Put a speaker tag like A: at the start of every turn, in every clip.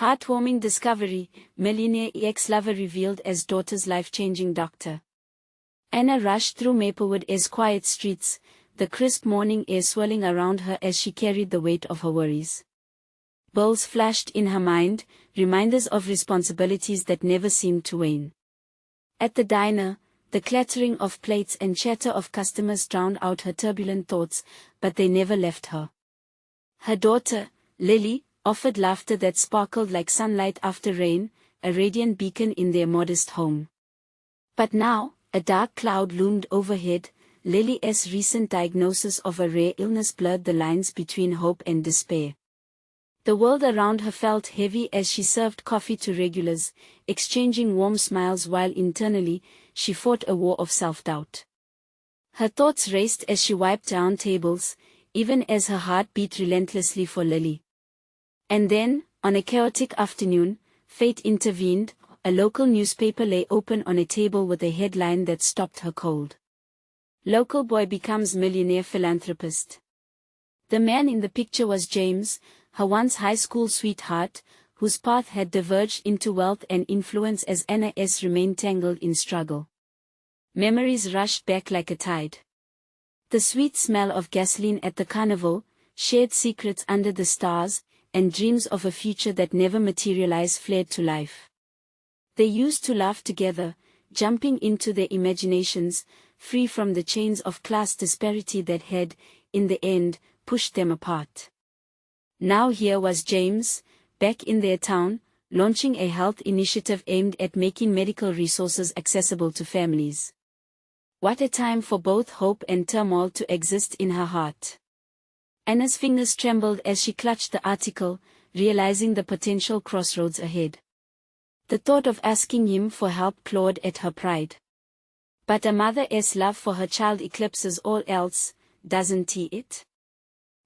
A: Heartwarming discovery, Millionaire ex-lover revealed as daughter's life-changing doctor. Anna rushed through Maplewood's quiet streets, the crisp morning air swirling around her as she carried the weight of her worries. Bells flashed in her mind, reminders of responsibilities that never seemed to wane. At the diner, the clattering of plates and chatter of customers drowned out her turbulent thoughts, but they never left her. Her daughter, Lily, offered laughter that sparkled like sunlight after rain, a radiant beacon in their modest home. But now, a dark cloud loomed overhead. Lily's recent diagnosis of a rare illness blurred the lines between hope and despair. The world around her felt heavy as she served coffee to regulars, exchanging warm smiles while internally, she fought a war of self-doubt. Her thoughts raced as she wiped down tables, even as her heart beat relentlessly for Lily. And then, on a chaotic afternoon, fate intervened. A local newspaper lay open on a table with a headline that stopped her cold. Local boy becomes millionaire philanthropist. The man in the picture was James, her once high school sweetheart, whose path had diverged into wealth and influence as Anna's remained tangled in struggle. Memories rushed back like a tide. The sweet smell of gasoline at the carnival, shared secrets under the stars, and dreams of a future that never materialized flared to life. They used to laugh together, jumping into their imaginations, free from the chains of class disparity that had, in the end, pushed them apart. Now here was James, back in their town, launching a health initiative aimed at making medical resources accessible to families. What a time for both hope and turmoil to exist in her heart. Anna's fingers trembled as she clutched the article, realizing the potential crossroads ahead. The thought of asking him for help clawed at her pride. But a mother's love for her child eclipses all else, doesn't it?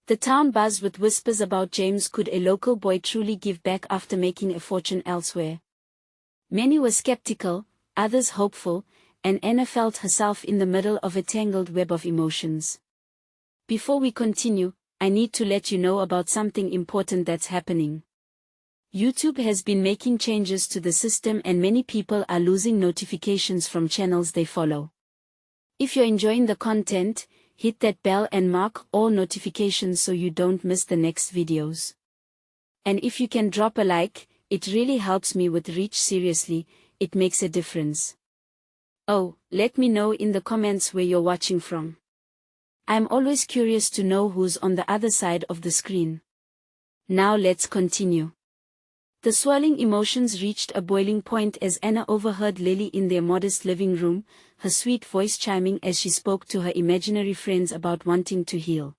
A: The town buzzed with whispers about James. Could a local boy truly give back after making a fortune elsewhere? Many were skeptical, others hopeful, and Anna felt herself in the middle of a tangled web of emotions. Before we continue, I need to let you know about something important that's happening. YouTube has been making changes to the system and many people are losing notifications from channels they follow. If you're enjoying the content, hit that bell and mark all notifications so you don't miss the next videos. And if you can drop a like, it really helps me with reach. Seriously, it makes a difference. Oh, let me know in the comments where you're watching from. I'm always curious to know who's on the other side of the screen. Now let's continue. The swirling emotions reached a boiling point as Anna overheard Lily in their modest living room, her sweet voice chiming as she spoke to her imaginary friends about wanting to heal.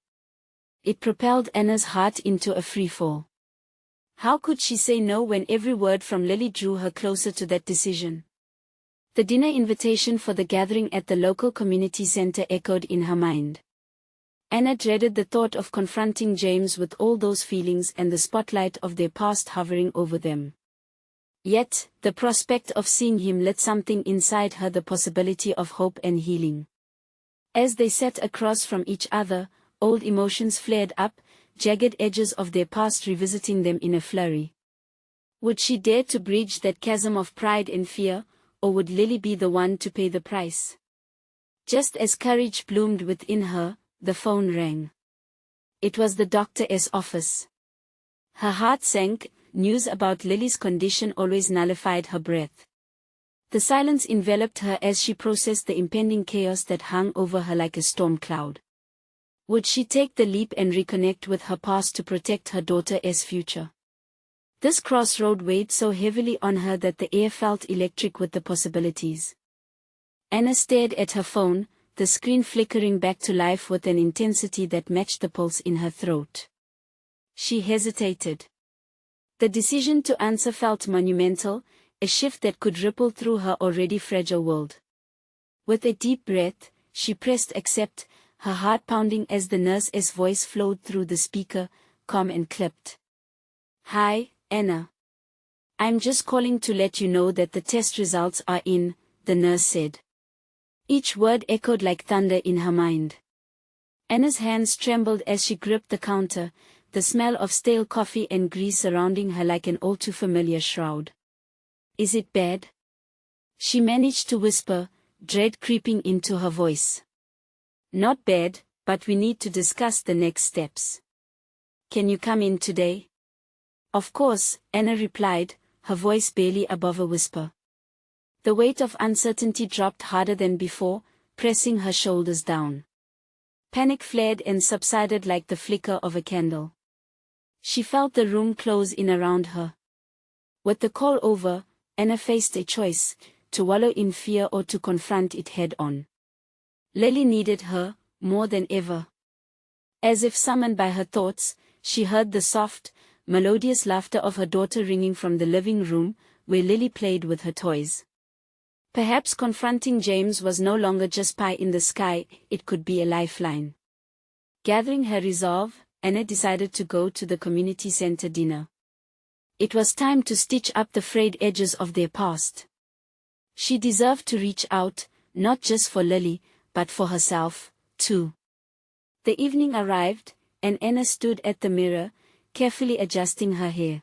A: It propelled Anna's heart into a free fall. How could she say no when every word from Lily drew her closer to that decision? The dinner invitation for the gathering at the local community center echoed in her mind. Anna dreaded the thought of confronting James with all those feelings and the spotlight of their past hovering over them. Yet, the prospect of seeing him lit something inside her, the possibility of hope and healing. As they sat across from each other, old emotions flared up, jagged edges of their past revisiting them in a flurry. Would she dare to bridge that chasm of pride and fear, or would Lily be the one to pay the price? Just as courage bloomed within her, the phone rang. It was the doctor's office. Her heart sank. News about Lily's condition always nullified her breath. The silence enveloped her as she processed the impending chaos that hung over her like a storm cloud. Would she take the leap and reconnect with her past to protect her daughter's future? This crossroad weighed so heavily on her that the air felt electric with the possibilities. Anna stared at her phone, the screen flickering back to life with an intensity that matched the pulse in her throat. She hesitated. The decision to answer felt monumental, a shift that could ripple through her already fragile world. With a deep breath, she pressed accept, her heart pounding as the nurse's voice flowed through the speaker, calm and clipped. "Hi, Anna. I'm just calling to let you know that the test results are in," the nurse said. Each word echoed like thunder in her mind. Anna's hands trembled as she gripped the counter, the smell of stale coffee and grease surrounding her like an all too familiar shroud. Is it bad? She managed to whisper, dread creeping into her voice. Not bad, but we need to discuss the next steps. Can you come in today? Of course, Anna replied, her voice barely above a whisper. The weight of uncertainty dropped harder than before, pressing her shoulders down. Panic flared and subsided like the flicker of a candle. She felt the room close in around her. With the call over, Anna faced a choice, to wallow in fear or to confront it head-on. Lily needed her, more than ever. As if summoned by her thoughts, she heard the soft, melodious laughter of her daughter ringing from the living room, where Lily played with her toys. Perhaps confronting James was no longer just pie in the sky, it could be a lifeline. Gathering her resolve, Anna decided to go to the community center dinner. It was time to stitch up the frayed edges of their past. She deserved to reach out, not just for Lily, but for herself, too. The evening arrived, and Anna stood at the mirror, carefully adjusting her hair.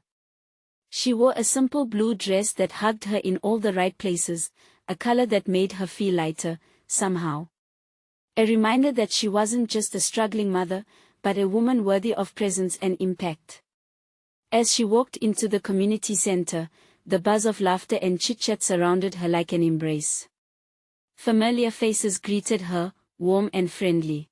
A: She wore a simple blue dress that hugged her in all the right places, a color that made her feel lighter, somehow. A reminder that she wasn't just a struggling mother, but a woman worthy of presence and impact. As she walked into the community center, the buzz of laughter and chit-chat surrounded her like an embrace. Familiar faces greeted her, warm and friendly.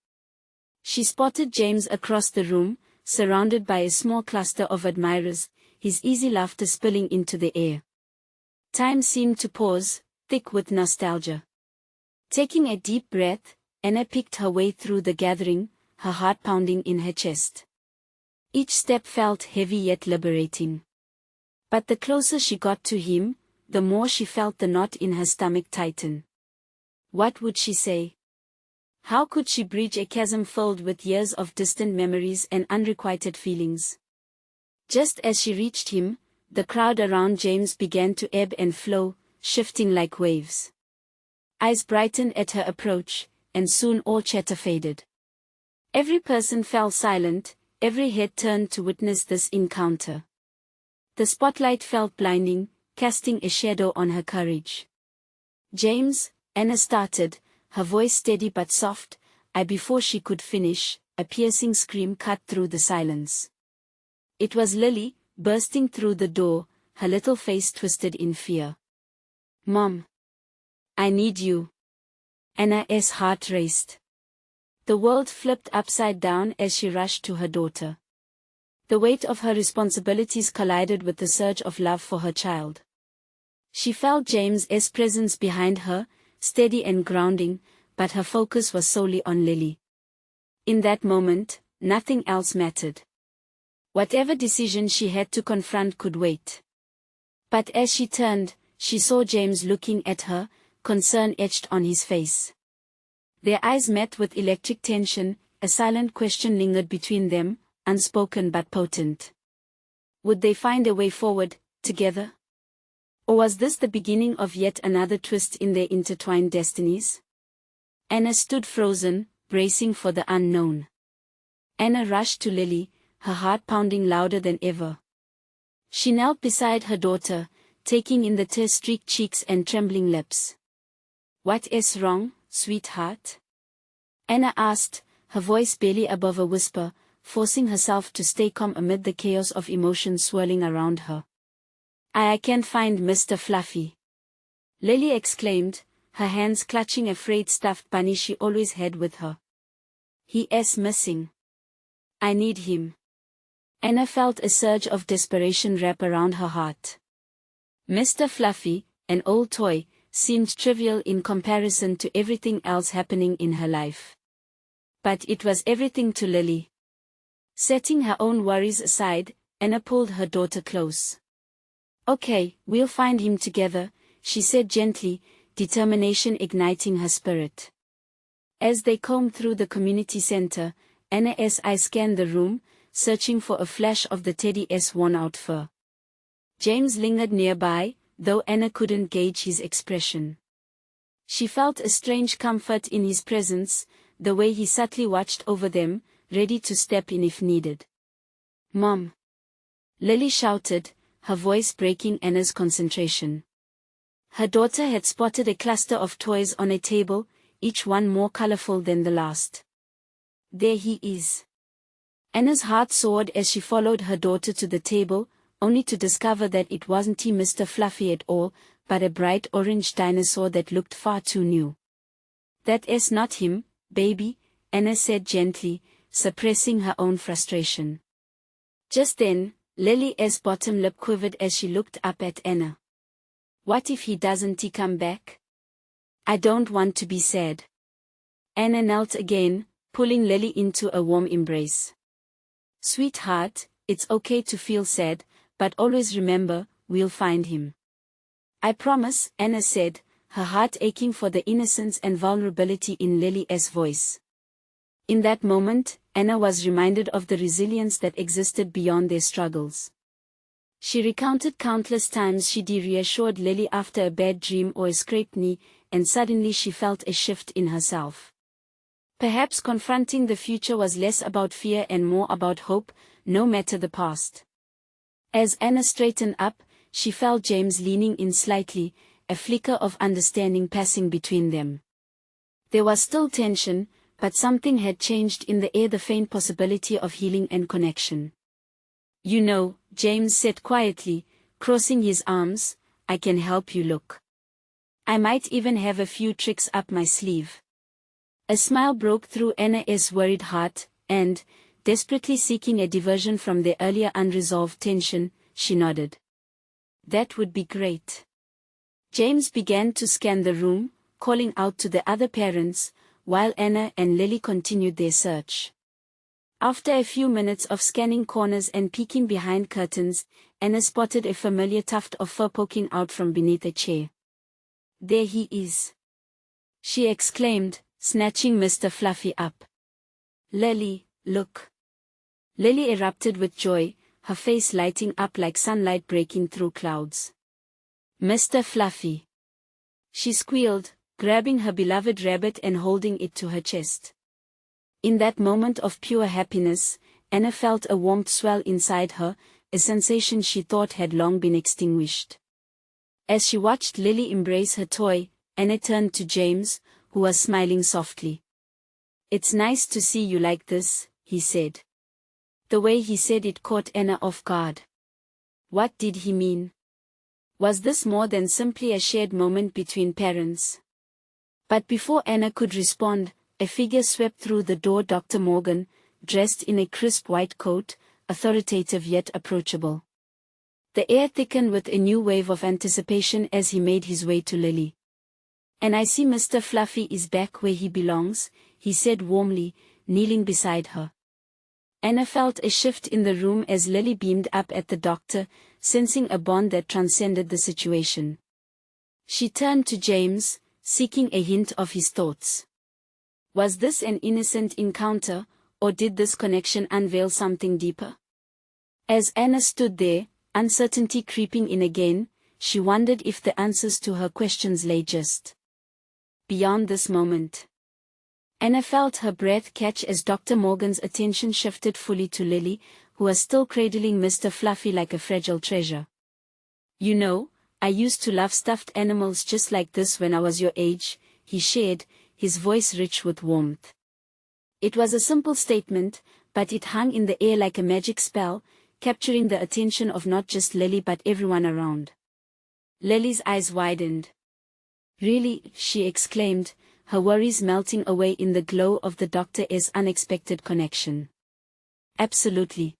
A: She spotted James across the room, surrounded by a small cluster of admirers, his easy laughter spilling into the air. Time seemed to pause, thick with nostalgia. Taking a deep breath, Anna picked her way through the gathering, her heart pounding in her chest. Each step felt heavy yet liberating. But the closer she got to him, the more she felt the knot in her stomach tighten. What would she say? How could she bridge a chasm filled with years of distant memories and unrequited feelings? Just as she reached him, the crowd around James began to ebb and flow, shifting like waves. Eyes brightened at her approach, and soon all chatter faded. Every person fell silent, every head turned to witness this encounter. The spotlight felt blinding, casting a shadow on her courage. James, Anna started, her voice steady but soft, before she could finish, a piercing scream cut through the silence. It was Lily, bursting through the door, her little face twisted in fear. Mom! I need you. Anna's heart raced. The world flipped upside down as she rushed to her daughter. The weight of her responsibilities collided with the surge of love for her child. She felt James's presence behind her, steady and grounding, but her focus was solely on Lily. In that moment, nothing else mattered. Whatever decision she had to confront could wait. But as she turned, she saw James looking at her, concern etched on his face. Their eyes met with electric tension, a silent question lingered between them, unspoken but potent. Would they find a way forward, together? Or was this the beginning of yet another twist in their intertwined destinies? Anna stood frozen, bracing for the unknown. Anna rushed to Lily, her heart pounding louder than ever. She knelt beside her daughter, taking in the tear-streaked cheeks and trembling lips. What is wrong, sweetheart? Anna asked, her voice barely above a whisper, forcing herself to stay calm amid the chaos of emotion swirling around her. I can't find Mr. Fluffy. Lily exclaimed, her hands clutching a frayed stuffed bunny she always had with her. He is missing. I need him. Anna felt a surge of desperation wrap around her heart. Mr. Fluffy, an old toy, seemed trivial in comparison to everything else happening in her life. But it was everything to Lily. Setting her own worries aside, Anna pulled her daughter close. Okay, we'll find him together, she said gently, determination igniting her spirit. As they combed through the community center, Anna's eyes scanned the room, searching for a flash of the teddy's worn-out fur. James lingered nearby, though Anna couldn't gauge his expression. She felt a strange comfort in his presence, the way he subtly watched over them, ready to step in if needed. Mom! Lily shouted, her voice breaking Anna's concentration. Her daughter had spotted a cluster of toys on a table, each one more colorful than the last. There he is. Anna's heart soared as she followed her daughter to the table, only to discover that it wasn't Mr. Fluffy at all, but a bright orange dinosaur that looked far too new. That is not him, baby, Anna said gently, suppressing her own frustration. Just then, Lily's bottom lip quivered as she looked up at Anna. What if he doesn't come back? I don't want to be sad. Anna knelt again, pulling Lily into a warm embrace. Sweetheart, it's okay to feel sad, but always remember, we'll find him. I promise, Anna said, her heart aching for the innocence and vulnerability in Lily's voice. In that moment, Anna was reminded of the resilience that existed beyond their struggles. She recounted countless times she'd reassured Lily after a bad dream or a scraped knee, and suddenly she felt a shift in herself. Perhaps confronting the future was less about fear and more about hope, no matter the past. As Anna straightened up, she felt James leaning in slightly, a flicker of understanding passing between them. There was still tension, but something had changed in the air, the faint possibility of healing and connection. You know, James said quietly, crossing his arms, I can help you look. I might even have a few tricks up my sleeve. A smile broke through Anna's worried heart, and, desperately seeking a diversion from their earlier unresolved tension, she nodded. That would be great. James began to scan the room, calling out to the other parents, while Anna and Lily continued their search. After a few minutes of scanning corners and peeking behind curtains, Anna spotted a familiar tuft of fur poking out from beneath a chair. There he is, she exclaimed, snatching Mr. Fluffy up. Lily, look. Lily erupted with joy, her face lighting up like sunlight breaking through clouds. Mr. Fluffy, she squealed, grabbing her beloved rabbit and holding it to her chest. In that moment of pure happiness, Anna felt a warmth swell inside her, a sensation she thought had long been extinguished. As she watched Lily embrace her toy, Anna turned to James, who was smiling softly. It's nice to see you like this, he said. The way he said it caught Anna off guard. What did he mean? Was this more than simply a shared moment between parents? But before Anna could respond, a figure swept through the door. Dr. Morgan, dressed in a crisp white coat, authoritative yet approachable. The air thickened with a new wave of anticipation as he made his way to Lily. And I see Mr. Fluffy is back where he belongs, he said warmly, kneeling beside her. Anna felt a shift in the room as Lily beamed up at the doctor, sensing a bond that transcended the situation. She turned to James, seeking a hint of his thoughts. Was this an innocent encounter, or did this connection unveil something deeper? As Anna stood there, uncertainty creeping in again, she wondered if the answers to her questions lay just beyond this moment. Anna felt her breath catch as Dr. Morgan's attention shifted fully to Lily, who was still cradling Mr. Fluffy like a fragile treasure. You know, I used to love stuffed animals just like this when I was your age, he shared, his voice rich with warmth. It was a simple statement, but it hung in the air like a magic spell, capturing the attention of not just Lily but everyone around. Lily's eyes widened. Really, she exclaimed, her worries melting away in the glow of the doctor's unexpected connection. Absolutely.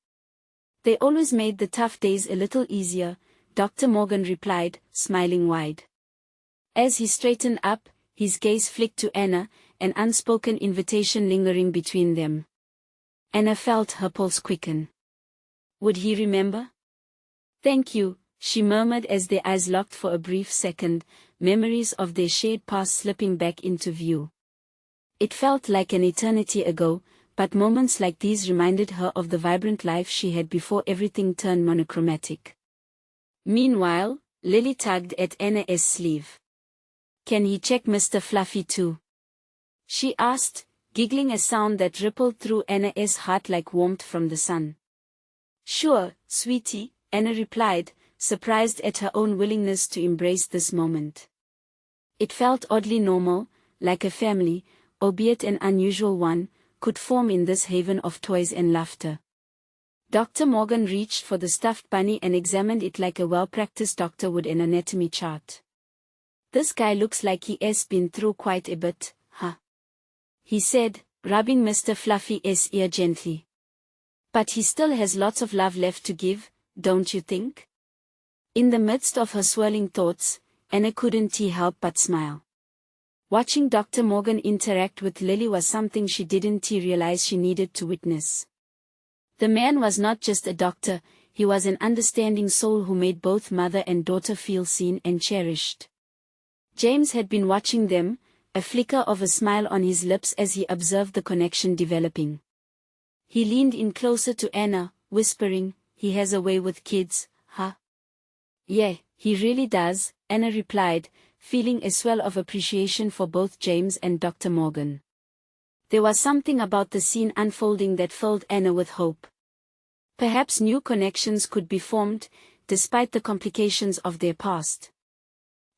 A: They always made the tough days a little easier, Dr. Morgan replied, smiling wide. As he straightened up, his gaze flicked to Anna, an unspoken invitation lingering between them. Anna felt her pulse quicken. Would he remember? Thank you, she murmured as their eyes locked for a brief second, memories of their shared past slipping back into view. It felt like an eternity ago, but moments like these reminded her of the vibrant life she had before everything turned monochromatic. Meanwhile, Lily tugged at Anna's sleeve. Can he check Mr. Fluffy too? She asked, giggling, a sound that rippled through Anna's heart like warmth from the sun. Sure, sweetie, Anna replied, surprised at her own willingness to embrace this moment. It felt oddly normal, like a family, albeit an unusual one, could form in this haven of toys and laughter. Dr. Morgan reached for the stuffed bunny and examined it like a well-practiced doctor would an anatomy chart. "This guy looks like he's been through quite a bit, huh?" he said, rubbing Mr. Fluffy's ear gently. "But he still has lots of love left to give, don't you think?" In the midst of her swirling thoughts, Anna couldn't help but smile. Watching Dr. Morgan interact with Lily was something she didn't realize she needed to witness. The man was not just a doctor, he was an understanding soul who made both mother and daughter feel seen and cherished. James had been watching them, a flicker of a smile on his lips as he observed the connection developing. He leaned in closer to Anna, whispering, "He has a way with kids, huh?" "Yeah, he really does," Anna replied, feeling a swell of appreciation for both James and Dr. Morgan. There was something about the scene unfolding that filled Anna with hope. Perhaps new connections could be formed, despite the complications of their past.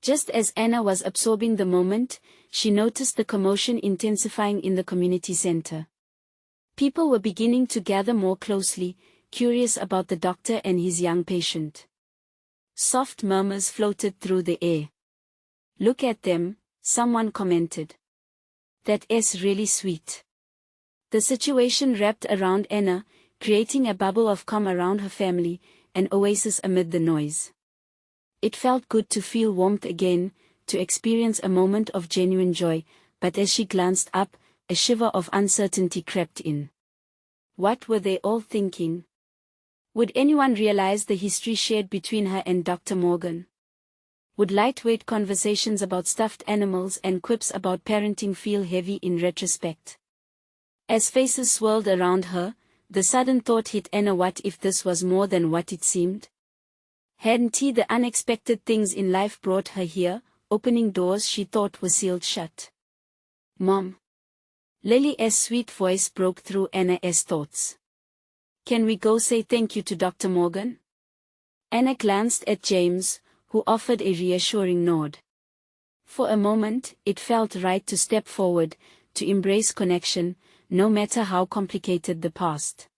A: Just as Anna was absorbing the moment, she noticed the commotion intensifying in the community center. People were beginning to gather more closely, curious about the doctor and his young patient. Soft murmurs floated through the air. "Look at them," someone commented. "That is really sweet." The situation wrapped around Anna, creating a bubble of calm around her family, an oasis amid the noise. It felt good to feel warmth again, to experience a moment of genuine joy, but as she glanced up, a shiver of uncertainty crept in. What were they all thinking? Would anyone realize the history shared between her and Dr. Morgan? Would lightweight conversations about stuffed animals and quips about parenting feel heavy in retrospect? As faces swirled around her, the sudden thought hit Anna, what if this was more than what it seemed? Hadn't the unexpected things in life brought her here, opening doors she thought were sealed shut? "Mom." Lily's sweet voice broke through Anna's thoughts. "Can we go say thank you to Dr. Morgan?" Anna glanced at James, who offered a reassuring nod. For a moment, it felt right to step forward, to embrace connection, no matter how complicated the past.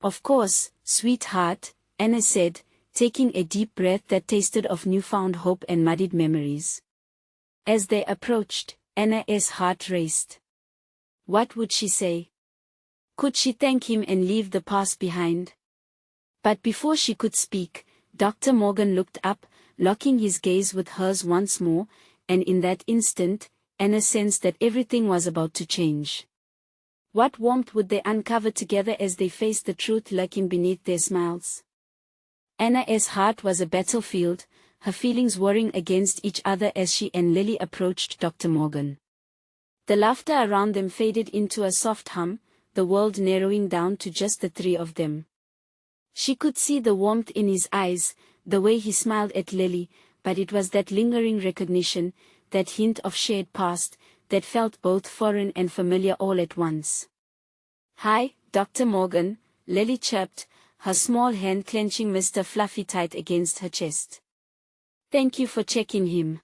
A: "Of course, sweetheart," Anna said, taking a deep breath that tasted of newfound hope and muddied memories. As they approached, Anna's heart raced. What would she say? Could she thank him and leave the past behind? But before she could speak, Dr. Morgan looked up, locking his gaze with hers once more, and in that instant, Anna sensed that everything was about to change. What warmth would they uncover together as they faced the truth lurking beneath their smiles? Anna's heart was a battlefield, her feelings warring against each other as she and Lily approached Dr. Morgan. The laughter around them faded into a soft hum, the world narrowing down to just the three of them. She could see the warmth in his eyes, the way he smiled at Lily, but it was that lingering recognition, that hint of shared past, that felt both foreign and familiar all at once. "Hi, Dr. Morgan," Lily chirped, her small hand clenching Mr. Fluffy tight against her chest. "Thank you for checking him."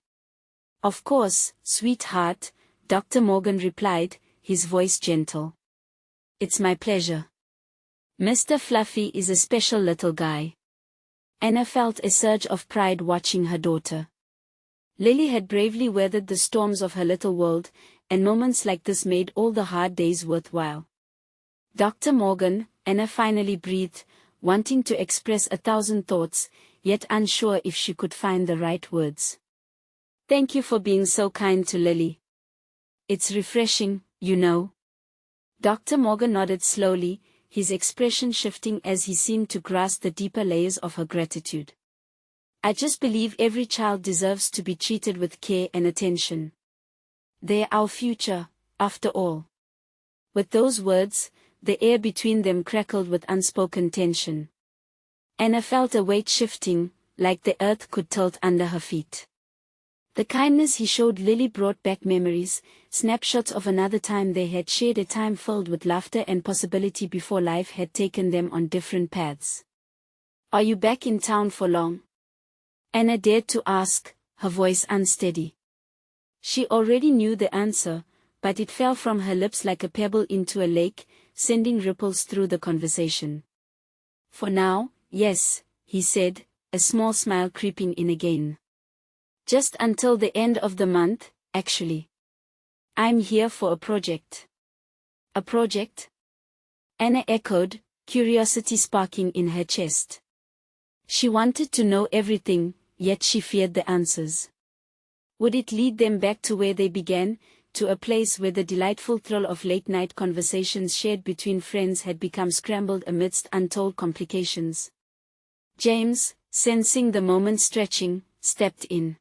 A: "Of course, sweetheart," Dr. Morgan replied, his voice gentle. "It's my pleasure. Mr. Fluffy is a special little guy." Anna felt a surge of pride watching her daughter. Lily had bravely weathered the storms of her little world, and moments like this made all the hard days worthwhile. "Dr. Morgan," Anna finally breathed, wanting to express 1,000 thoughts, yet unsure if she could find the right words. "Thank you for being so kind to Lily. It's refreshing, you know." Dr. Morgan nodded slowly, his expression shifting as he seemed to grasp the deeper layers of her gratitude. "I just believe every child deserves to be treated with care and attention. They're our future, after all." With those words, the air between them crackled with unspoken tension. Anna felt a weight shifting, like the earth could tilt under her feet. The kindness he showed Lily brought back memories, snapshots of another time they had shared, a time filled with laughter and possibility before life had taken them on different paths. "Are you back in town for long?" Anna dared to ask, her voice unsteady. She already knew the answer, but it fell from her lips like a pebble into a lake, sending ripples through the conversation. "For now, yes," he said, a small smile creeping in again. "Just until the end of the month, actually. I'm here for a project." "A project?" Anna echoed, curiosity sparking in her chest. She wanted to know everything, yet she feared the answers. Would it lead them back to where they began, to a place where the delightful thrill of late-night conversations shared between friends had become scrambled amidst untold complications? James, sensing the moment stretching, stepped in.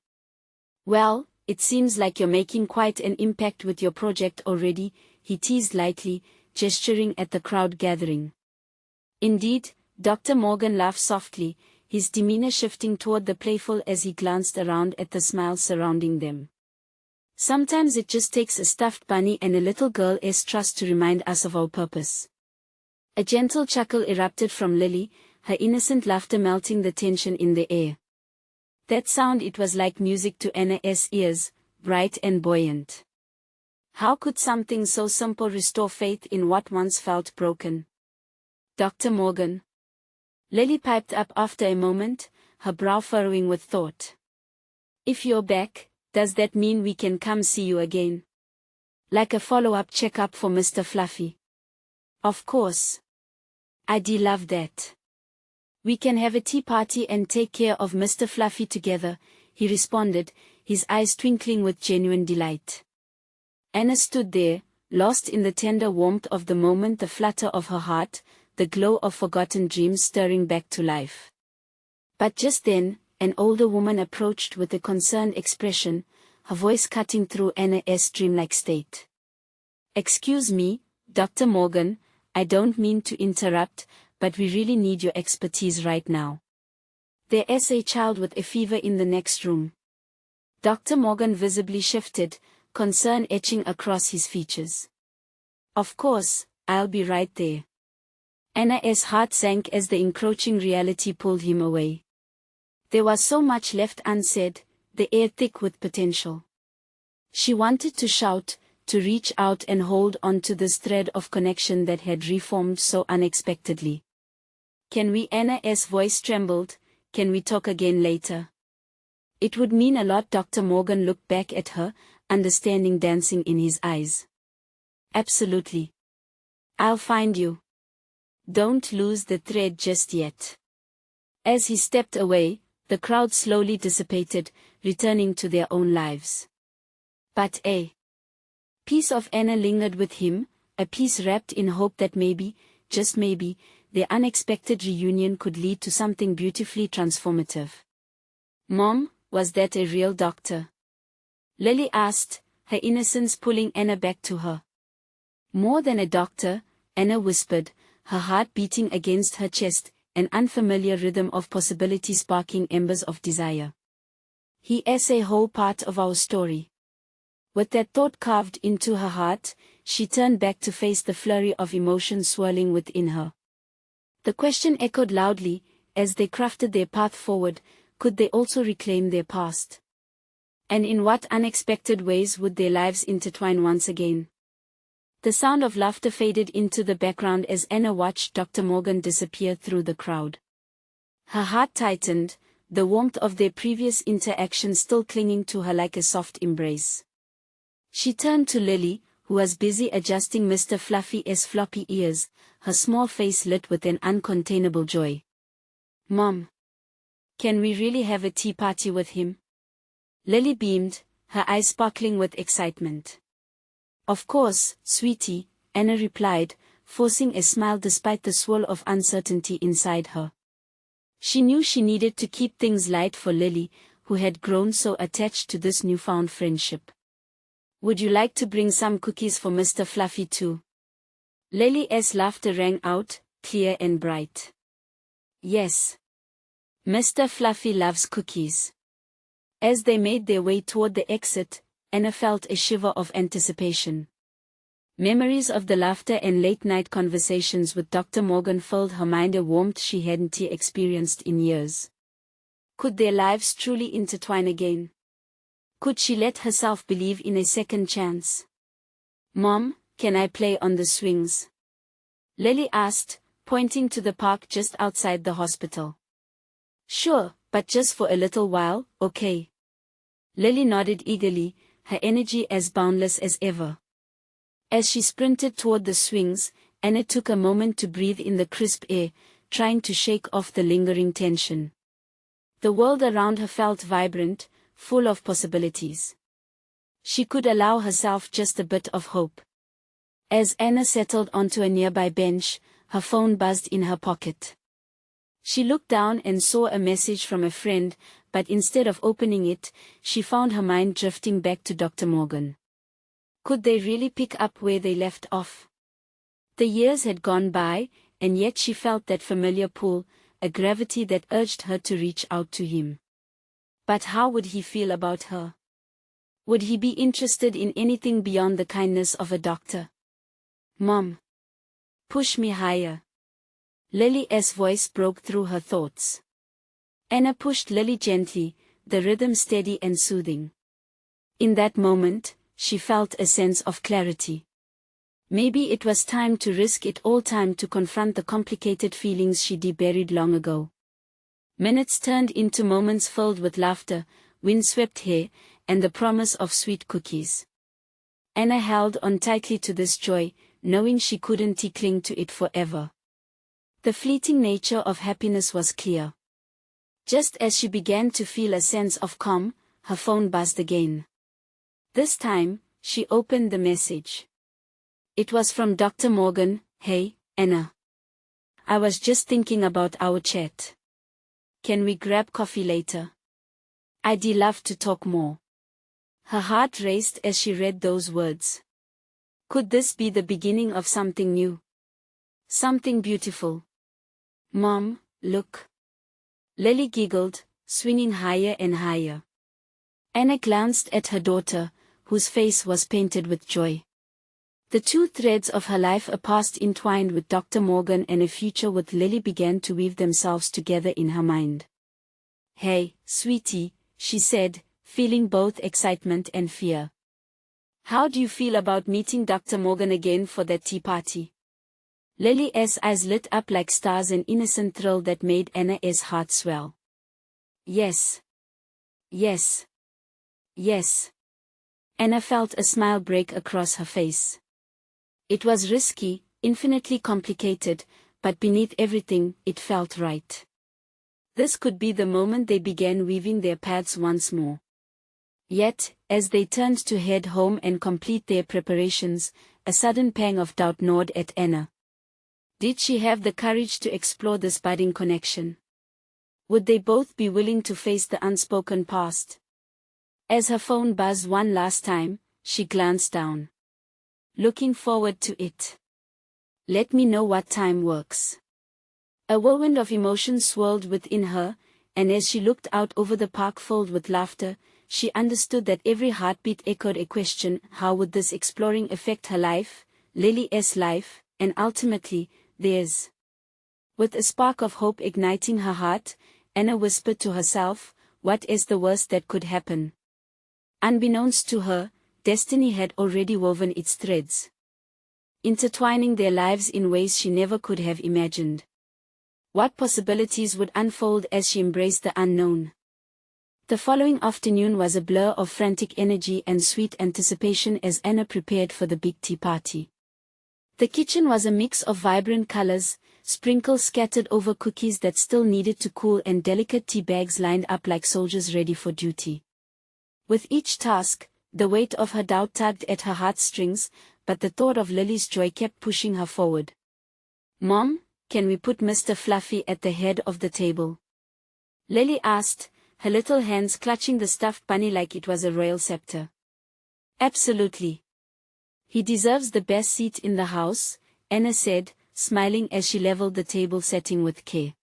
A: "Well, it seems like you're making quite an impact with your project already," he teased lightly, gesturing at the crowd gathering. "Indeed," Dr. Morgan laughed softly, his demeanor shifting toward the playful as he glanced around at the smiles surrounding them. "Sometimes it just takes a stuffed bunny and a little girl's trust to remind us of our purpose." A gentle chuckle erupted from Lily, her innocent laughter melting the tension in the air. That sound, it was like music to Anna's ears, bright and buoyant. How could something so simple restore faith in what once felt broken? "Dr. Morgan?" Lily piped up after a moment, her brow furrowing with thought. "If you're back, does that mean we can come see you again? Like a follow-up checkup for Mr. Fluffy?" "Of course. I'd love that. We can have a tea party and take care of Mr. Fluffy together," he responded, his eyes twinkling with genuine delight. Anna stood there, lost in the tender warmth of the moment, the flutter of her heart, the glow of forgotten dreams stirring back to life. But just then, an older woman approached with a concerned expression, her voice cutting through Anna's dreamlike state. "Excuse me, Dr. Morgan, I don't mean to interrupt, but we really need your expertise right now. There's a child with a fever in the next room." Dr. Morgan visibly shifted, concern etching across his features. "Of course, I'll be right there." Anna's heart sank as the encroaching reality pulled him away. There was so much left unsaid, the air thick with potential. She wanted to shout, to reach out and hold on to this thread of connection that had reformed so unexpectedly. "Can we?" Anna's voice trembled. "Can we talk again later?" "It would mean a lot." Dr. Morgan looked back at her, understanding dancing in his eyes. "Absolutely. I'll find you. Don't lose the thread just yet." As he stepped away, the crowd slowly dissipated, returning to their own lives. But a piece of Anna lingered with him, a piece wrapped in hope that maybe, just maybe, their unexpected reunion could lead to something beautifully transformative. "Mom, was that a real doctor?" Lily asked, her innocence pulling Anna back to her. "More than a doctor," Anna whispered, her heart beating against her chest, an unfamiliar rhythm of possibility sparking embers of desire. "He is a whole part of our story." With that thought carved into her heart, she turned back to face the flurry of emotion swirling within her. The question echoed loudly, as they crafted their path forward, could they also reclaim their past? And in what unexpected ways would their lives intertwine once again? The sound of laughter faded into the background as Anna watched Dr. Morgan disappear through the crowd. Her heart tightened, the warmth of their previous interaction still clinging to her like a soft embrace. She turned to Lily, who was busy adjusting Mr. Fluffy's floppy ears, her small face lit with an uncontainable joy. "Mom, can we really have a tea party with him?" Lily beamed, her eyes sparkling with excitement. "Of course, sweetie," Anna replied, forcing a smile despite the swirl of uncertainty inside her. She knew she needed to keep things light for Lily, who had grown so attached to this newfound friendship. "Would you like to bring some cookies for Mr. Fluffy too?" Lily's laughter rang out, clear and bright. "Yes. Mr. Fluffy loves cookies." As they made their way toward the exit, Anna felt a shiver of anticipation. Memories of the laughter and late-night conversations with Dr. Morgan filled her mind, a warmth she hadn't experienced in years. Could their lives truly intertwine again? Could she let herself believe in a second chance? "Mom, can I play on the swings?" Lily asked, pointing to the park just outside the hospital. "Sure, but just for a little while, okay?" Lily nodded eagerly, her energy as boundless as ever. As she sprinted toward the swings, Anna took a moment to breathe in the crisp air, trying to shake off the lingering tension. The world around her felt vibrant, full of possibilities. She could allow herself just a bit of hope. As Anna settled onto a nearby bench, her phone buzzed in her pocket. She looked down and saw a message from a friend, but instead of opening it, she found her mind drifting back to Dr. Morgan. Could they really pick up where they left off? The years had gone by, and yet she felt that familiar pull, a gravity that urged her to reach out to him. But how would he feel about her? Would he be interested in anything beyond the kindness of a doctor? "Mom. Push me higher." Lily's voice broke through her thoughts. Anna pushed Lily gently, the rhythm steady and soothing. In that moment, she felt a sense of clarity. Maybe it was time to risk it all, time to confront the complicated feelings she'd buried long ago. Minutes turned into moments filled with laughter, wind-swept hair, and the promise of sweet cookies. Anna held on tightly to this joy, knowing she couldn't cling to it forever. The fleeting nature of happiness was clear. Just as she began to feel a sense of calm, her phone buzzed again. This time, she opened the message. It was from Dr. Morgan. "Hey, Anna. I was just thinking about our chat. Can we grab coffee later? I'd love to talk more." Her heart raced as she read those words. Could this be the beginning of something new? Something beautiful? "Mom, look." Lily giggled, swinging higher and higher. Anna glanced at her daughter, whose face was painted with joy. The two threads of her life, a past entwined with Dr. Morgan and a future with Lily, began to weave themselves together in her mind. "Hey, sweetie," she said, feeling both excitement and fear. "How do you feel about meeting Dr. Morgan again for that tea party?" Lily's eyes lit up like stars, an innocent thrill that made Anna's heart swell. "Yes. Yes. Yes." Anna felt a smile break across her face. It was risky, infinitely complicated, but beneath everything, it felt right. This could be the moment they began weaving their paths once more. Yet, as they turned to head home and complete their preparations, a sudden pang of doubt gnawed at Anna. Did she have the courage to explore this budding connection? Would they both be willing to face the unspoken past? As her phone buzzed one last time, she glanced down. "Looking forward to it. Let me know what time works." A whirlwind of emotion swirled within her, and as she looked out over the park filled with laughter, she understood that every heartbeat echoed a question: how would this exploring affect her life, Lily's life, and ultimately, theirs? With a spark of hope igniting her heart, Anna whispered to herself, "What is the worst that could happen?" Unbeknownst to her, destiny had already woven its threads, intertwining their lives in ways she never could have imagined. What possibilities would unfold as she embraced the unknown? The following afternoon was a blur of frantic energy and sweet anticipation as Anna prepared for the big tea party. The kitchen was a mix of vibrant colors, sprinkles scattered over cookies that still needed to cool, and delicate tea bags lined up like soldiers ready for duty. With each task, the weight of her doubt tugged at her heartstrings, but the thought of Lily's joy kept pushing her forward. "Mom, can we put Mr. Fluffy at the head of the table?" Lily asked, her little hands clutching the stuffed bunny like it was a royal scepter. "Absolutely. He deserves the best seat in the house," Anna said, smiling as she leveled the table setting with care.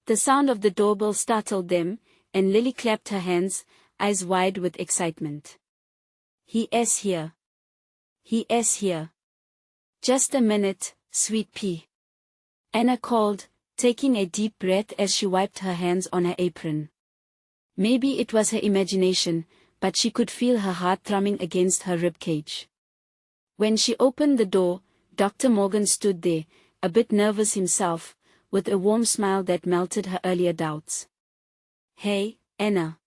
A: The sound of the doorbell startled them, and Lily clapped her hands, eyes wide with excitement. "He is here. He is here. Just a minute, sweet pea," Anna called, taking a deep breath as she wiped her hands on her apron. Maybe it was her imagination, but she could feel her heart thrumming against her ribcage. When she opened the door, Dr. Morgan stood there, a bit nervous himself, with a warm smile that melted her earlier doubts. "Hey, Anna.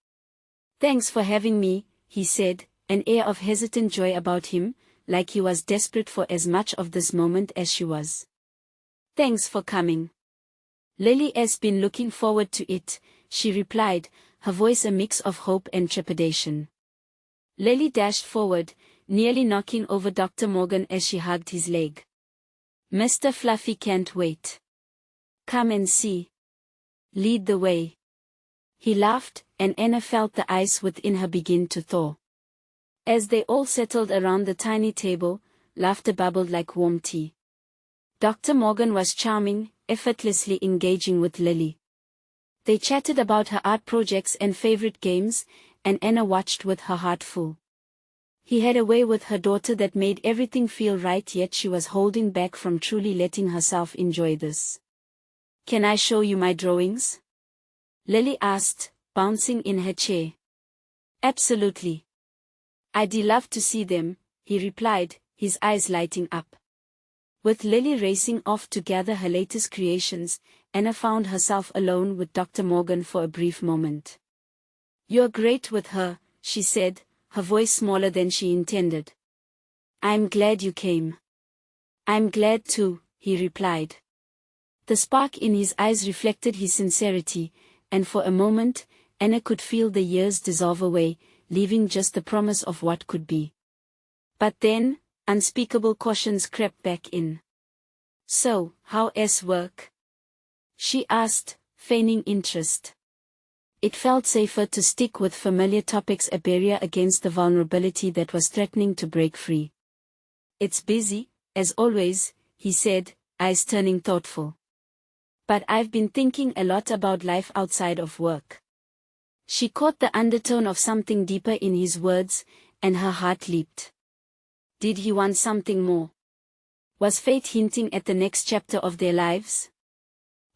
A: Thanks for having me," he said, an air of hesitant joy about him, like he was desperate for as much of this moment as she was. "Thanks for coming. Lily has been looking forward to it," she replied, her voice a mix of hope and trepidation. Lily dashed forward, nearly knocking over Dr. Morgan as she hugged his leg. "Mr. Fluffy can't wait. Come and see. Lead the way." He laughed, and Anna felt the ice within her begin to thaw. As they all settled around the tiny table, laughter bubbled like warm tea. Dr. Morgan was charming, effortlessly engaging with Lily. They chatted about her art projects and favorite games, and Anna watched with her heart full. He had a way with her daughter that made everything feel right, yet she was holding back from truly letting herself enjoy this. "Can I show you my drawings?" Lily asked, bouncing in her chair. "Absolutely. I'd love to see them," he replied, his eyes lighting up. With Lily racing off to gather her latest creations, Anna found herself alone with Dr. Morgan for a brief moment. "You're great with her," she said, her voice smaller than she intended. "I'm glad you came." "I'm glad too," he replied. The spark in his eyes reflected his sincerity, and for a moment, Anna could feel the years dissolve away, leaving just the promise of what could be. But then, unspeakable cautions crept back in. "So, how is work?" she asked, feigning interest. It felt safer to stick with familiar topics, a barrier against the vulnerability that was threatening to break free. "It's busy, as always," he said, eyes turning thoughtful. "But I've been thinking a lot about life outside of work." She caught the undertone of something deeper in his words, and her heart leaped. Did he want something more? Was fate hinting at the next chapter of their lives?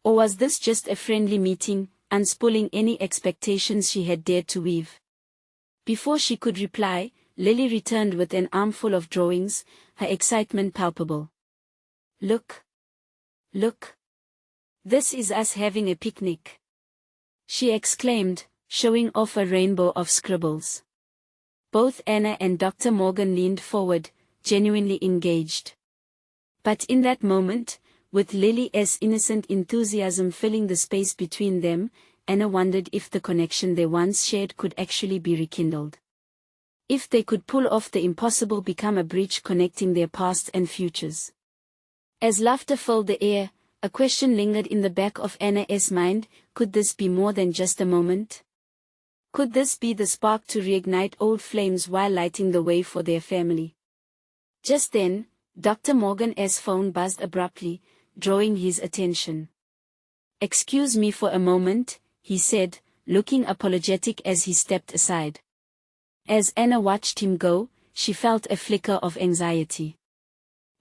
A: Or was this just a friendly meeting, unspooling any expectations she had dared to weave? Before she could reply, Lily returned with an armful of drawings, her excitement palpable. Look! Look! This is us having a picnic," she exclaimed, showing off a rainbow of scribbles. Both Anna and Dr. Morgan leaned forward, genuinely engaged. But in that moment, with Lily's innocent enthusiasm filling the space between them, Anna wondered if the connection they once shared could actually be rekindled. If they could pull off the impossible, become a bridge connecting their past and futures. As laughter filled the air, a question lingered in the back of Anna's mind: could this be more than just a moment? Could this be the spark to reignite old flames while lighting the way for their family? Just then, Dr. Morgan's phone buzzed abruptly, drawing his attention. "Excuse me for a moment," he said, looking apologetic as he stepped aside. As Anna watched him go, she felt a flicker of anxiety.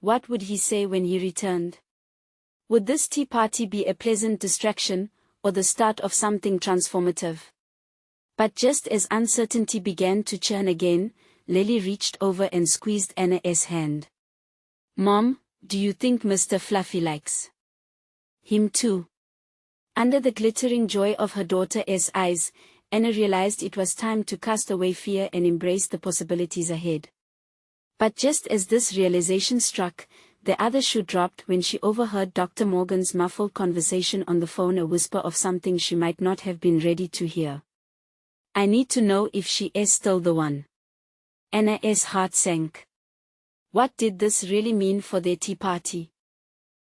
A: What would he say when he returned? Would this tea party be a pleasant distraction, or the start of something transformative? But just as uncertainty began to churn again, Lily reached over and squeezed Anna's hand. "Mom, do you think Mr. Fluffy likes him too?" Under the glittering joy of her daughter's eyes, Anna realized it was time to cast away fear and embrace the possibilities ahead. But just as this realization struck, the other shoe dropped when she overheard Dr. Morgan's muffled conversation on the phone, a whisper of something she might not have been ready to hear. "I need to know if she is still the one." Anna's heart sank. What did this really mean for their tea party?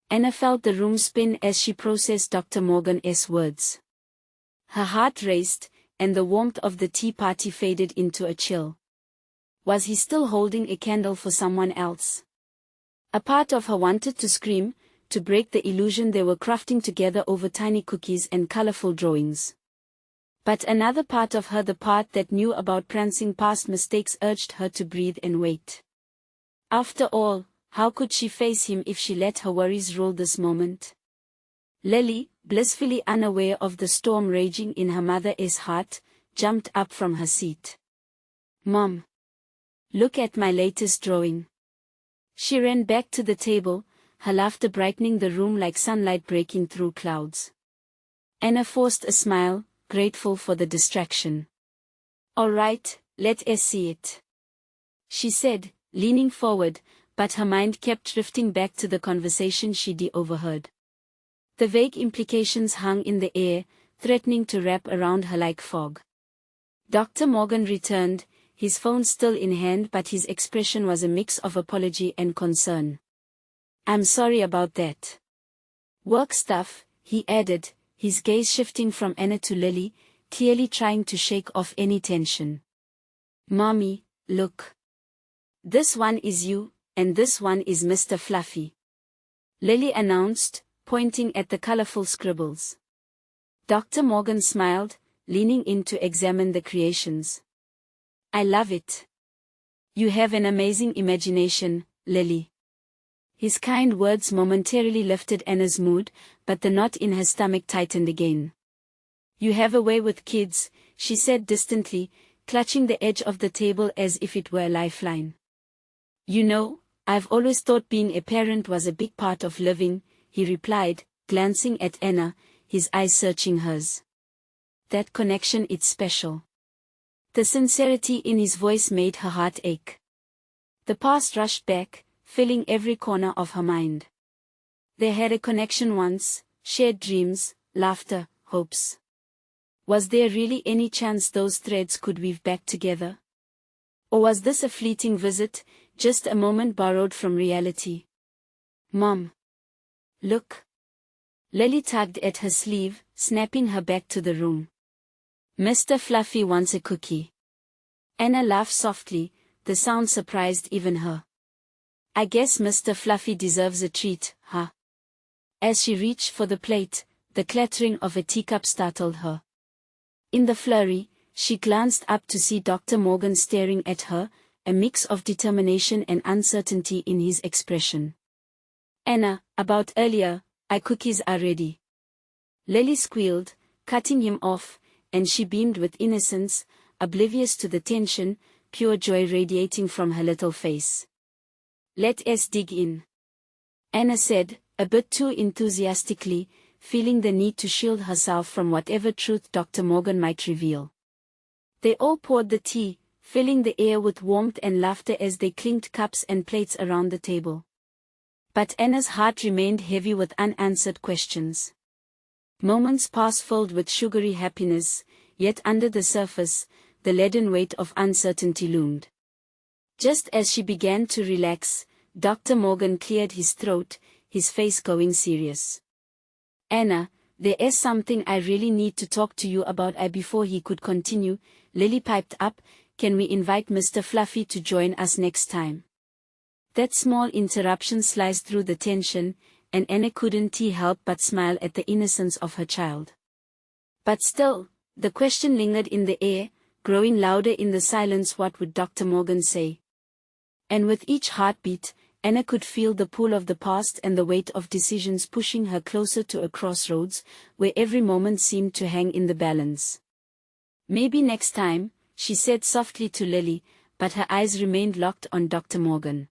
A: Anna felt the room spin as she processed Dr. Morgan's words. Her heart raced, and the warmth of the tea party faded into a chill. Was he still holding a candle for someone else? A part of her wanted to scream, to break the illusion they were crafting together over tiny cookies and colorful drawings. But another part of her, the part that knew about prancing past mistakes, urged her to breathe and wait. After all, how could she face him if she let her worries rule this moment? Lily, blissfully unaware of the storm raging in her mother's heart, jumped up from her seat. "Mom! Look at my latest drawing." She ran back to the table, her laughter brightening the room like sunlight breaking through clouds. Anna forced a smile, grateful for the distraction. "All right, let us see it," she said, leaning forward, but her mind kept drifting back to the conversation she'd overheard. The vague implications hung in the air, threatening to wrap around her like fog. Dr. Morgan returned, his phone still in hand, but his expression was a mix of apology and concern. "I'm sorry about that. Work stuff," he added, his gaze shifting from Anna to Lily, clearly trying to shake off any tension. "Mommy, look. This one is you, and this one is Mr. Fluffy," Lily announced, pointing at the colorful scribbles. Dr. Morgan smiled, leaning in to examine the creations. "I love it. You have an amazing imagination, Lily." His kind words momentarily lifted Anna's mood, but the knot in her stomach tightened again. "You have a way with kids," she said distantly, clutching the edge of the table as if it were a lifeline. "You know, I've always thought being a parent was a big part of living," he replied, glancing at Anna, his eyes searching hers. "That connection, it's special." The sincerity in his voice made her heart ache. The past rushed back, filling every corner of her mind. They had a connection once, shared dreams, laughter, hopes. Was there really any chance those threads could weave back together? Or was this a fleeting visit, just a moment borrowed from reality? "Mom! Look!" Lily tugged at her sleeve, snapping her back to the room. "Mr. Fluffy wants a cookie." Anna laughed softly, the sound surprised even her. "I guess Mr. Fluffy deserves a treat, huh?" As she reached for the plate, the clattering of a teacup startled her. In the flurry, she glanced up to see Dr. Morgan staring at her, a mix of determination and uncertainty in his expression. "Anna, about earlier, our cookies are ready." Lily squealed, cutting him off, and she beamed with innocence, oblivious to the tension, pure joy radiating from her little face. "Let us dig in," Anna said, a bit too enthusiastically, feeling the need to shield herself from whatever truth Dr. Morgan might reveal. They all poured the tea, filling the air with warmth and laughter as they clinked cups and plates around the table. But Anna's heart remained heavy with unanswered questions. Moments passed filled with sugary happiness, yet under the surface, the leaden weight of uncertainty loomed. Just as she began to relax, Dr. Morgan cleared his throat, his face going serious. "Anna, there is something I really need to talk to you about." Before he could continue, Lily piped up, "Can we invite Mr. Fluffy to join us next time?" That small interruption sliced through the tension, and Anna couldn't help but smile at the innocence of her child. But still, the question lingered in the air, growing louder in the silence. What would Dr. Morgan say? And with each heartbeat, Anna could feel the pull of the past and the weight of decisions pushing her closer to a crossroads, where every moment seemed to hang in the balance. "Maybe next time," she said softly to Lily, but her eyes remained locked on Dr. Morgan.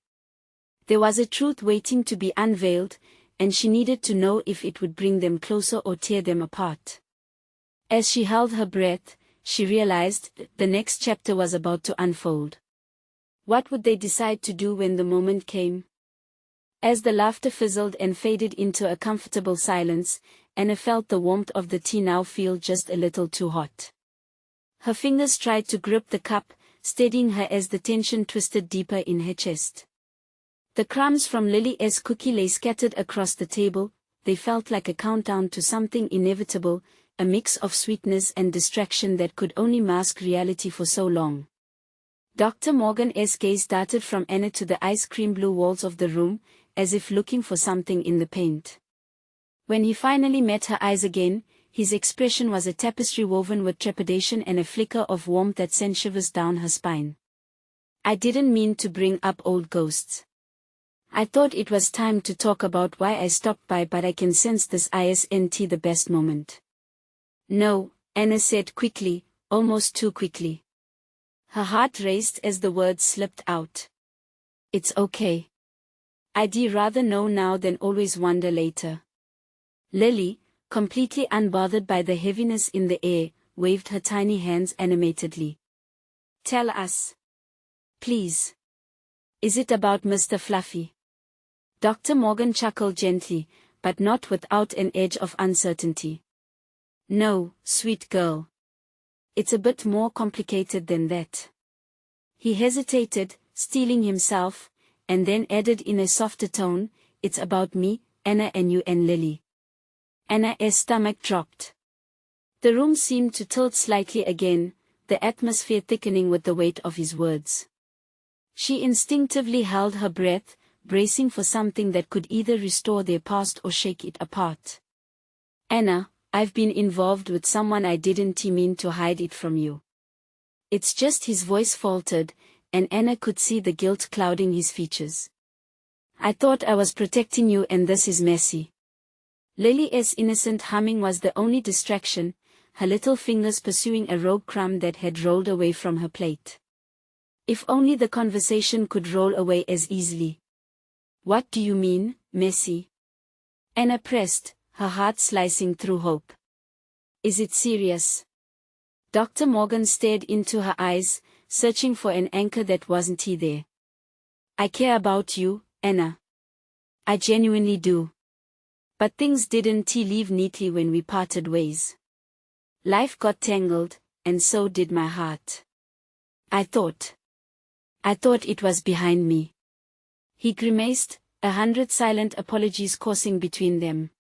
A: There was a truth waiting to be unveiled, and she needed to know if it would bring them closer or tear them apart. As she held her breath, she realized the next chapter was about to unfold. What would they decide to do when the moment came? As the laughter fizzled and faded into a comfortable silence, Anna felt the warmth of the tea now feel just a little too hot. Her fingers tried to grip the cup, steadying her as the tension twisted deeper in her chest. The crumbs from Lily's cookie lay scattered across the table. They felt like a countdown to something inevitable, a mix of sweetness and distraction that could only mask reality for so long. Dr. Morgan's gaze darted from Anna to the ice cream blue walls of the room, as if looking for something in the paint. When he finally met her eyes again, his expression was a tapestry woven with trepidation and a flicker of warmth that sent shivers down her spine. I didn't mean to bring up old ghosts. I thought it was time to talk about why I stopped by, but I can sense this isn't the best moment. No, Anna said quickly, almost too quickly. Her heart raced as the words slipped out. It's okay. I'd rather know now than always wonder later. Lily, completely unbothered by the heaviness in the air, waved her tiny hands animatedly. Tell us. Please. Is it about Mr. Fluffy? Dr. Morgan chuckled gently, but not without an edge of uncertainty. No, sweet girl. It's a bit more complicated than that. He hesitated, steeling himself, and then added in a softer tone, it's about me, Anna, and you and Lily. Anna's stomach dropped. The room seemed to tilt slightly again, the atmosphere thickening with the weight of his words. She instinctively held her breath, bracing for something that could either restore their past or shake it apart. Anna, I've been involved with someone. I didn't mean to hide it from you. It's just, his voice faltered, and Anna could see the guilt clouding his features. I thought I was protecting you, and this is messy. Lily's innocent humming was the only distraction, her little fingers pursuing a rogue crumb that had rolled away from her plate. If only the conversation could roll away as easily. What do you mean, messy? Anna pressed, her heart slicing through hope. Is it serious? Dr. Morgan stared into her eyes, searching for an anchor that wasn't there. I care about you, Anna. I genuinely do. But things didn't leave neatly when we parted ways. Life got tangled, and so did my heart. I thought it was behind me. He grimaced, 100 silent apologies coursing between them.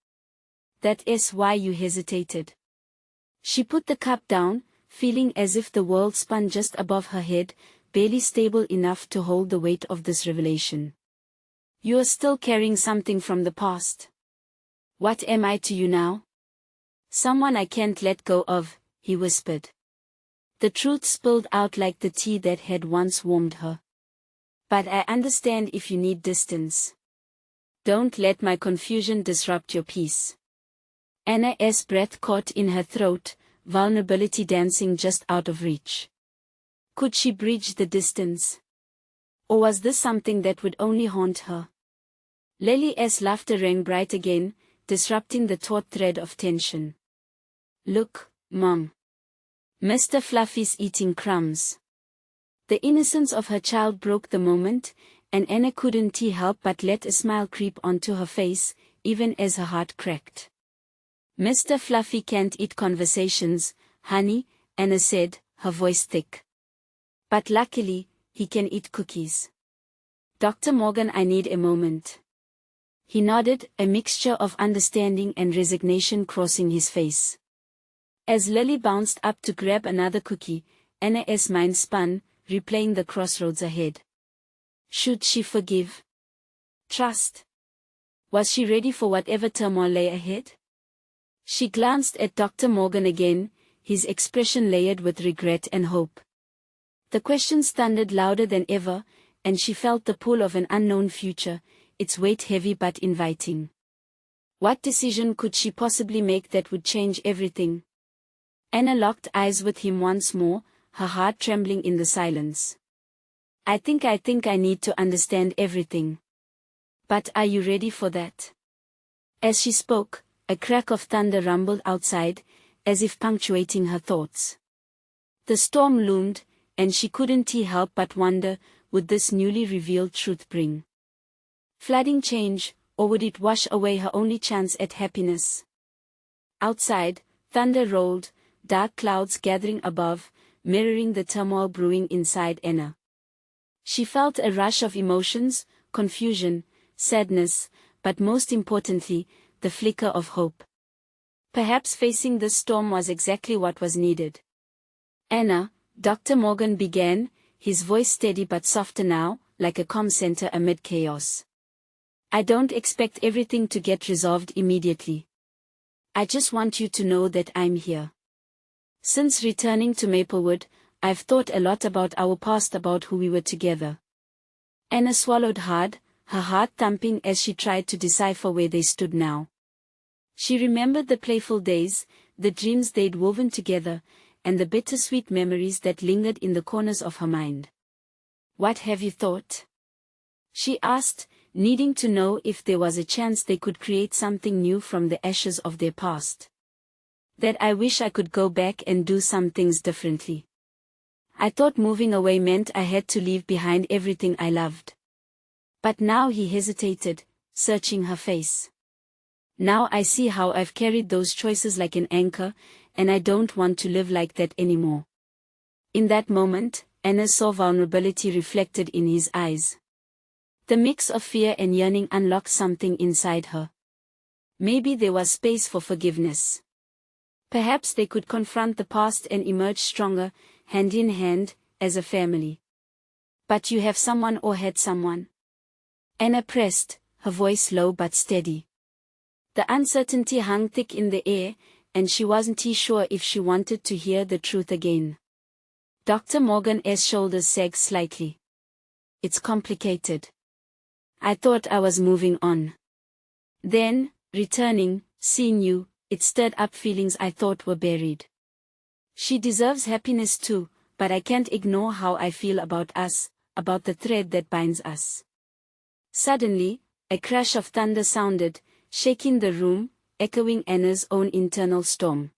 A: That's why you hesitated. She put the cup down, feeling as if the world spun just above her head, barely stable enough to hold the weight of this revelation. You're still carrying something from the past. What am I to you now? Someone I can't let go of, he whispered. The truth spilled out like the tea that had once warmed her. But I understand if you need distance. Don't let my confusion disrupt your peace. Anna's breath caught in her throat, vulnerability dancing just out of reach. Could she bridge the distance? Or was this something that would only haunt her? Lily's laughter rang bright again, disrupting the taut thread of tension. Look, Mom. Mr. Fluffy's eating crumbs. The innocence of her child broke the moment, and Anna couldn't help but let a smile creep onto her face, even as her heart cracked. Mr. Fluffy can't eat conversations, honey, Anna said, her voice thick. But luckily, he can eat cookies. Dr. Morgan, I need a moment. He nodded, a mixture of understanding and resignation crossing his face. As Lily bounced up to grab another cookie, Anna's mind spun, replaying the crossroads ahead. Should she forgive? Trust? Was she ready for whatever turmoil lay ahead? She glanced at Dr. Morgan again, his expression layered with regret and hope. The questions thundered louder than ever, and she felt the pull of an unknown future, its weight heavy but inviting. What decision could she possibly make that would change everything? Anna locked eyes with him once more, her heart trembling in the silence. I think I need to understand everything. But are you ready for that? As she spoke, a crack of thunder rumbled outside, as if punctuating her thoughts. The storm loomed, and she couldn't help but wonder, would this newly revealed truth bring flooding change, or would it wash away her only chance at happiness? Outside, thunder rolled, dark clouds gathering above, mirroring the turmoil brewing inside Anna. She felt a rush of emotions, confusion, sadness, but most importantly, the flicker of hope. Perhaps facing this storm was exactly what was needed. Anna, Dr. Morgan began, his voice steady but softer now, like a comm center amid chaos. I don't expect everything to get resolved immediately. I just want you to know that I'm here. Since returning to Maplewood, I've thought a lot about our past, about who we were together. Anna swallowed hard, her heart thumping as she tried to decipher where they stood now. She remembered the playful days, the dreams they'd woven together, and the bittersweet memories that lingered in the corners of her mind. "What have you thought?" she asked, needing to know if there was a chance they could create something new from the ashes of their past. "That I wish I could go back and do some things differently. I thought moving away meant I had to leave behind everything I loved." But now he hesitated, searching her face. "Now I see how I've carried those choices like an anchor, and I don't want to live like that anymore." In that moment, Anna saw vulnerability reflected in his eyes. The mix of fear and yearning unlocked something inside her. Maybe there was space for forgiveness. Perhaps they could confront the past and emerge stronger, hand in hand, as a family. "But you have someone, or had someone?" Anna pressed, her voice low but steady. The uncertainty hung thick in the air, and she wasn't sure if she wanted to hear the truth again. Dr. Morgan's shoulders sagged slightly. "It's complicated. I thought I was moving on. Then, returning, seeing you, it stirred up feelings I thought were buried. She deserves happiness too, but I can't ignore how I feel about us, about the thread that binds us." Suddenly, a crash of thunder sounded, shaking the room, echoing Anna's own internal storm.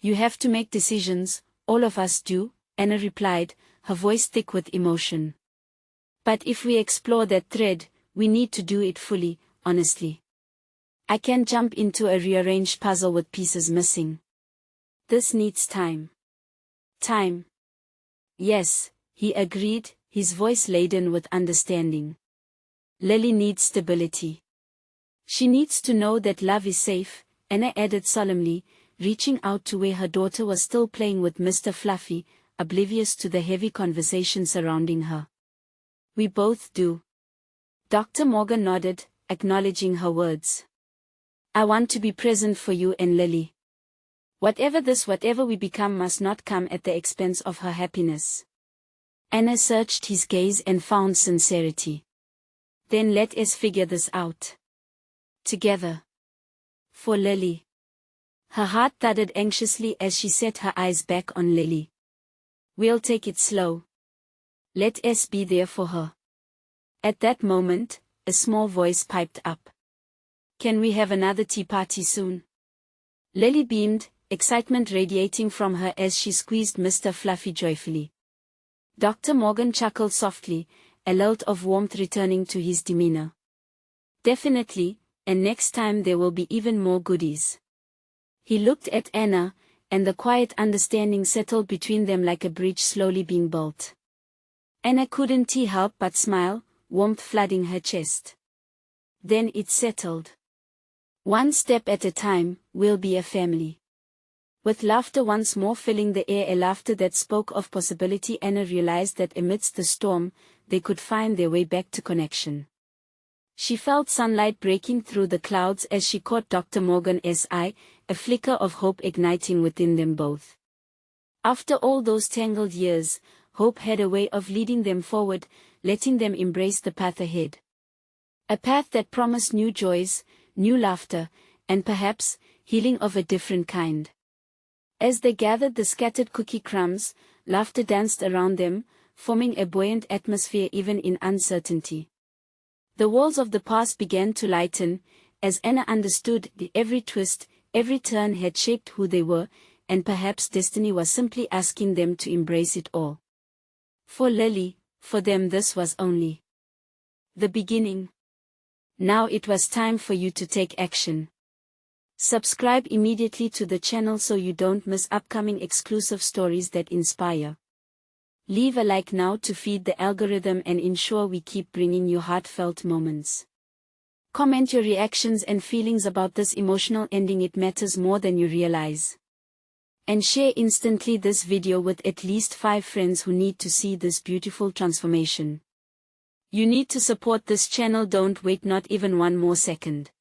A: "You have to make decisions, all of us do," Anna replied, her voice thick with emotion. "But if we explore that thread, we need to do it fully, honestly. I can't jump into a rearranged puzzle with pieces missing. This needs time." "Time." "Yes," he agreed, his voice laden with understanding. "Lily needs stability. She needs to know that love is safe," Anna added solemnly, reaching out to where her daughter was still playing with Mr. Fluffy, oblivious to the heavy conversation surrounding her. "We both do." Dr. Morgan nodded, acknowledging her words. "I want to be present for you and Lily. Whatever we become must not come at the expense of her happiness." Anna searched his gaze and found sincerity. "Then let us figure this out. Together. For Lily." Her heart thudded anxiously as she set her eyes back on Lily. "We'll take it slow. Let us be there for her." At that moment, a small voice piped up. "Can we have another tea party soon?" Lily beamed, excitement radiating from her as she squeezed Mr. Fluffy joyfully. Dr. Morgan chuckled softly, a lilt of warmth returning to his demeanor. "Definitely, and next time there will be even more goodies." He looked at Anna, and the quiet understanding settled between them like a bridge slowly being built. Anna couldn't help but smile, warmth flooding her chest. Then it settled. "One step at a time, we'll be a family." With laughter once more filling the air, a laughter that spoke of possibility, Anna realized that amidst the storm, they could find their way back to connection. She felt sunlight breaking through the clouds as she caught Dr. Morgan's eye, a flicker of hope igniting within them both. After all those tangled years, hope had a way of leading them forward, letting them embrace the path ahead. A path that promised new joys, new laughter, and perhaps, healing of a different kind. As they gathered the scattered cookie crumbs, laughter danced around them, forming a buoyant atmosphere even in uncertainty. The walls of the past began to lighten, as Anna understood that every twist, every turn had shaped who they were, and perhaps destiny was simply asking them to embrace it all. For Lily, for them this was only the beginning. Now it was time for you to take action. Subscribe immediately to the channel so you don't miss upcoming exclusive stories that inspire. Leave a like now to feed the algorithm and ensure we keep bringing you heartfelt moments. Comment your reactions and feelings about this emotional ending, it matters more than you realize. And share instantly this video with at least 5 friends who need to see this beautiful transformation. You need to support this channel, don't wait not even one more second.